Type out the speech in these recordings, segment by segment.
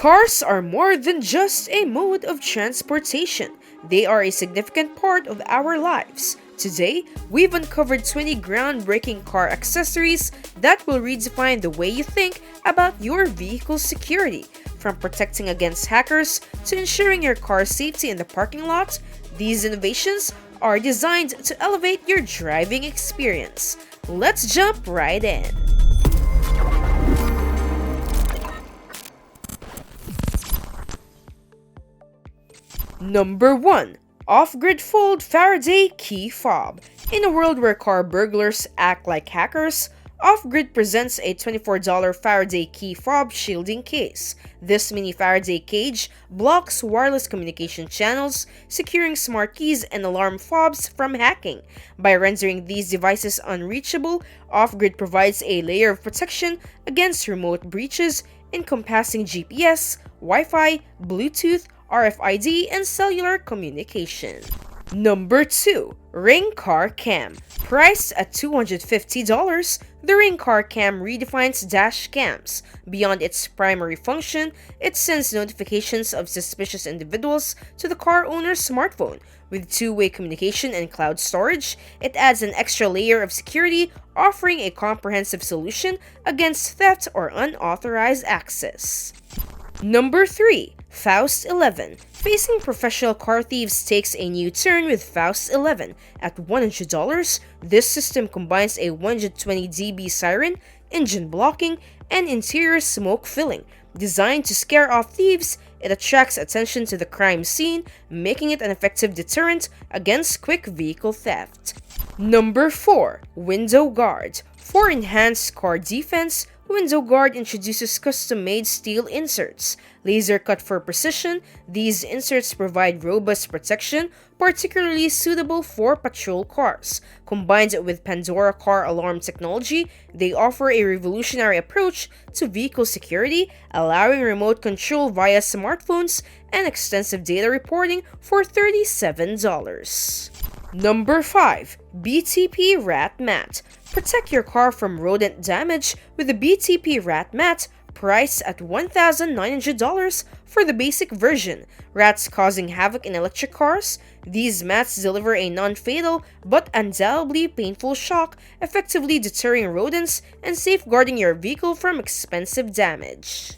Cars are more than just a mode of transportation. They are a significant part of our lives. Today, we've uncovered 20 groundbreaking car accessories that will redefine the way you think about your vehicle's security. From protecting against hackers to ensuring your car's safety in the parking lot, these innovations are designed to elevate your driving experience. Let's jump right in. Number 1. Off-Grid Fold Faraday Key Fob. In a world where car burglars act like hackers, Off-Grid presents a $24 Faraday key fob shielding case. This mini Faraday cage blocks wireless communication channels, securing smart keys and alarm fobs from hacking. By rendering these devices unreachable, Off-Grid provides a layer of protection against remote breaches, encompassing GPS, Wi-Fi, Bluetooth, RFID, and cellular communication. Number 2. Ring Car Cam. Priced at $250, the Ring Car Cam redefines dash cams. Beyond its primary function, it sends notifications of suspicious individuals to the car owner's smartphone. With two-way communication and cloud storage, it adds an extra layer of security, offering a comprehensive solution against theft or unauthorized access. Number 3. FAUST 11. Facing professional car thieves takes a new turn with FAUST 11. At $100, this system combines a 120 dB siren, engine blocking, and interior smoke filling. Designed to scare off thieves, it attracts attention to the crime scene, making it an effective deterrent against quick vehicle theft. Number 4. Window Guard. For enhanced car defense, Window Guard introduces custom-made steel inserts. Laser cut for precision, these inserts provide robust protection, particularly suitable for patrol cars. Combined with Pandora car alarm technology, they offer a revolutionary approach to vehicle security, allowing remote control via smartphones and extensive data reporting for $37. Number 5. BTP Rat Mat. Protect your car from rodent damage with the BTP Rat Mat, priced at $1,900 for the basic version. Rats causing havoc in electric cars? These mats deliver a non-fatal but undoubtedly painful shock, effectively deterring rodents and safeguarding your vehicle from expensive damage.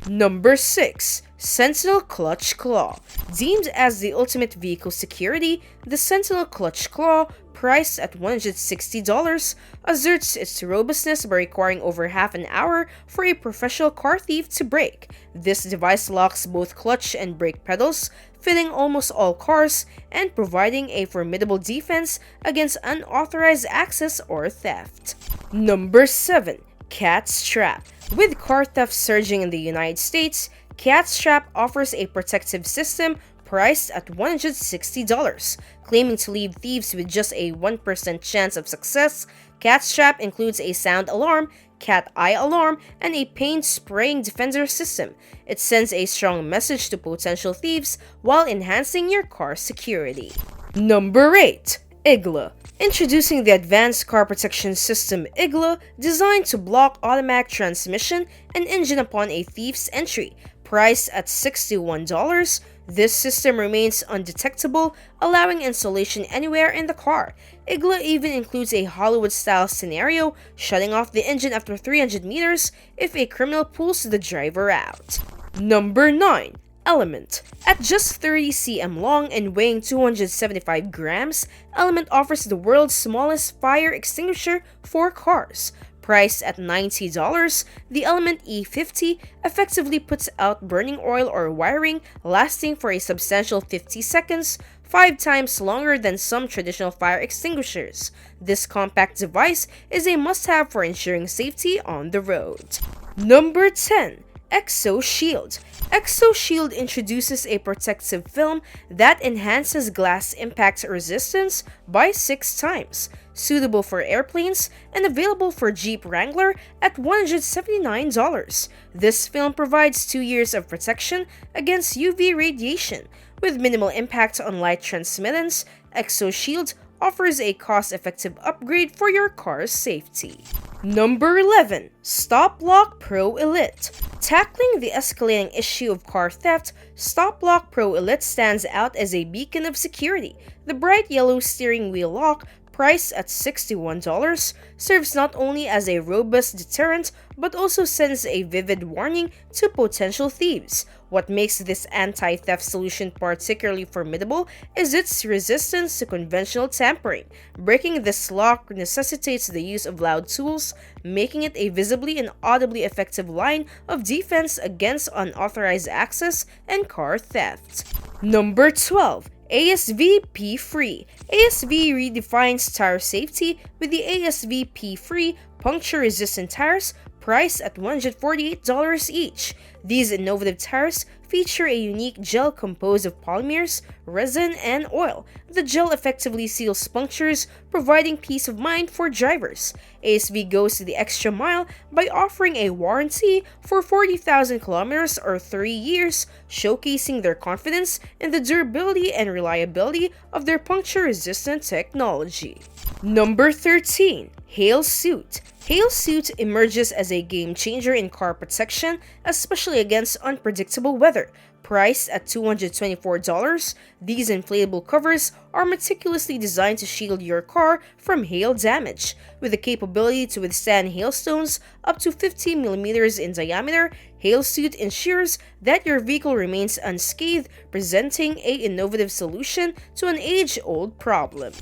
Number 6. Centinel Clutch Claw. Deemed as the ultimate vehicle security, the Centinel Clutch Claw, priced at $160, asserts its robustness by requiring over half an hour for a professional car thief to break. This device locks both clutch and brake pedals, fitting almost all cars and providing a formidable defense against unauthorized access or theft. Number 7. CatStrap. With car theft surging in the United States, CatStrap offers a protective system priced at $160. Claiming to leave thieves with just a 1% chance of success, CatStrap includes a sound alarm, cat eye alarm, and a paint spraying defender system. It sends a strong message to potential thieves while enhancing your car's security. Number 8. IGLA. Introducing the Advanced Car Protection System IGLA, designed to block automatic transmission and engine upon a thief's entry. Priced at $61, this system remains undetectable, allowing installation anywhere in the car. IGLA even includes a Hollywood-style scenario, shutting off the engine after 300 meters if a criminal pulls the driver out. Number 9. Element. At just 30 cm long and weighing 275 grams, Element offers the world's smallest fire extinguisher for cars. Priced at $90, the Element E50 effectively puts out burning oil or wiring, lasting for a substantial 50 seconds, 5 times longer than some traditional fire extinguishers. This compact device is a must-have for ensuring safety on the road. Number 10. ExoShield. ExoShield introduces a protective film that enhances glass impact resistance by 6 times. Suitable for airplanes and available for Jeep Wrangler at $179. This film provides 2 years of protection against UV radiation. With minimal impact on light transmittance, ExoShield offers a cost-effective upgrade for your car's safety. Number 11. STOPLOCK Pro Elite. Tackling the escalating issue of car theft, STOPLOCK Pro Elite stands out as a beacon of security. The bright yellow steering wheel lock, priced at $61, serves not only as a robust deterrent but also sends a vivid warning to potential thieves. What makes this anti-theft solution particularly formidable is its resistance to conventional tampering. Breaking this lock necessitates the use of loud tools, making it a visibly and audibly effective line of defense against unauthorized access and car theft. Number 12. ASV P-free. ASV redefines tire safety with the ASV P-free puncture-resistant tires priced at $148 each. These innovative tires feature a unique gel composed of polymers, resin, and oil. The gel effectively seals punctures, providing peace of mind for drivers. ASV goes the extra mile by offering a warranty for 40,000 kilometers or 3 years, showcasing their confidence in the durability and reliability of their puncture-resistant technology. Number 13. HailSuit. HailSuit emerges as a game-changer in car protection, especially against unpredictable weather. Priced at $224, these inflatable covers are meticulously designed to shield your car from hail damage. With the capability to withstand hailstones up to 50 millimeters in diameter, HailSuit ensures that your vehicle remains unscathed, presenting an innovative solution to an age-old problem.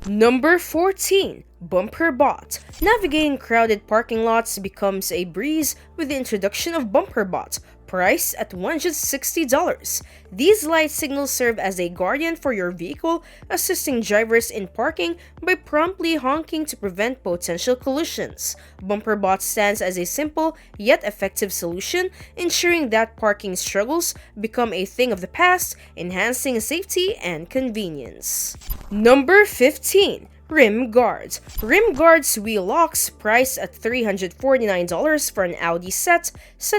Number 14. Bumper Bot. Navigating crowded parking lots becomes a breeze with the introduction of Bumper Bot, priced at $160. These light signals serve as a guardian for your vehicle, assisting drivers in parking by promptly honking to prevent potential collisions. Bumper Bot stands as a simple yet effective solution, ensuring that parking struggles become a thing of the past, enhancing safety and convenience. Number 15. Rimgard. Rimgard's wheel locks, priced at $349 for an Audi set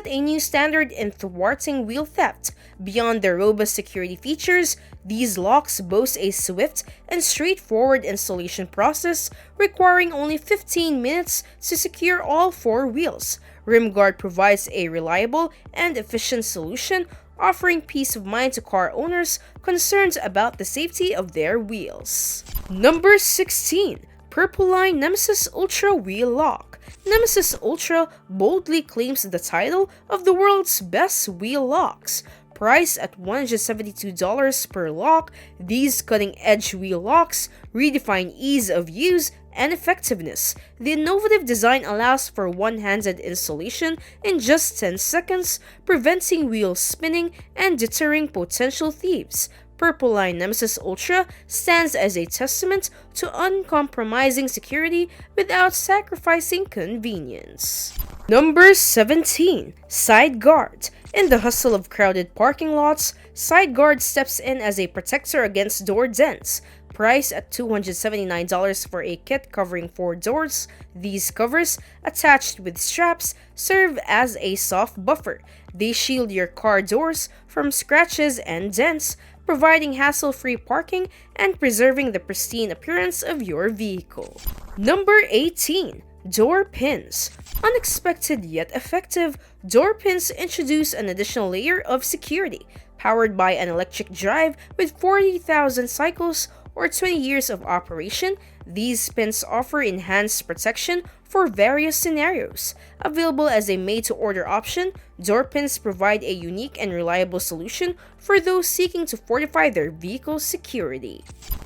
a new standard in thwarting wheel theft. Beyond their robust security features, these locks boast a swift and straightforward installation process, requiring only 15 minutes to secure all 4 wheels. Rimgard provides a reliable and efficient solution, offering peace of mind to car owners concerned about the safety of their wheels. Number 16. Purpleline Nemesis Ultra Wheel Lock. Nemesis Ultra boldly claims the title of the world's best wheel locks. Priced at $172 per lock, these cutting-edge wheel locks redefine ease of use and effectiveness. The innovative design allows for one-handed installation in just 10 seconds, preventing wheels spinning and deterring potential thieves. Purpleline Nemesis Ultra stands as a testament to uncompromising security without sacrificing convenience. Number 17. SIDEGUARD. In the hustle of crowded parking lots, SIDEGUARD steps in as a protector against door dents. Priced at $279 for a kit covering 4 doors, these covers, attached with straps, serve as a soft buffer. They shield your car doors from scratches and dents, providing hassle-free parking and preserving the pristine appearance of your vehicle. Number 18. Door pins. Unexpected yet effective, door pins introduce an additional layer of security. Powered by an electric drive with 40,000 cycles or 20 years of operation, these pins offer enhanced protection for various scenarios. Available as a made-to-order option, door pins provide a unique and reliable solution for those seeking to fortify their vehicle's security.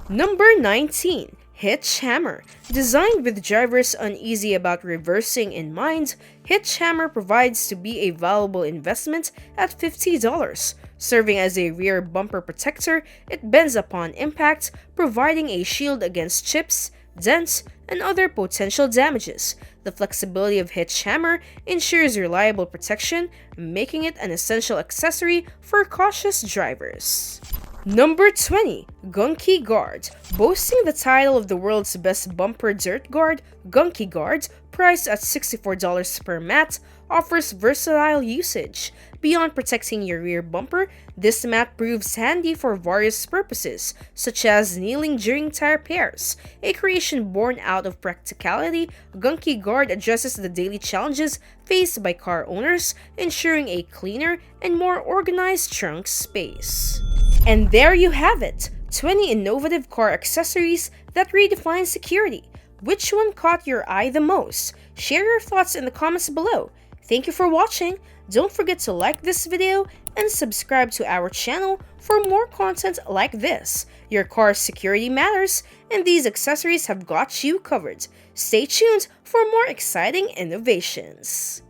Number 19. HitchHammer. Designed with drivers uneasy about reversing in mind, HitchHammer provides to be a valuable investment at $50. Serving as a rear bumper protector, it bends upon impact, providing a shield against chips, dents, and other potential damages. The flexibility of HitchHammer ensures reliable protection, making it an essential accessory for cautious drivers. Number 20. Gunky Guard. Boasting the title of the world's best bumper dirt guard, Gunky Guard, priced at $64 per mat, offers versatile usage. Beyond protecting your rear bumper, this mat proves handy for various purposes, such as kneeling during tire repairs. A creation born out of practicality, Gunky Guard addresses the daily challenges faced by car owners, ensuring a cleaner and more organized trunk space. And there you have it, 20 innovative car accessories that redefine security. Which one caught your eye the most? Share your thoughts in the comments below. Thank you for watching. Don't forget to like this video and subscribe to our channel for more content like this. Your car's security matters, and these accessories have got you covered. Stay tuned for more exciting innovations.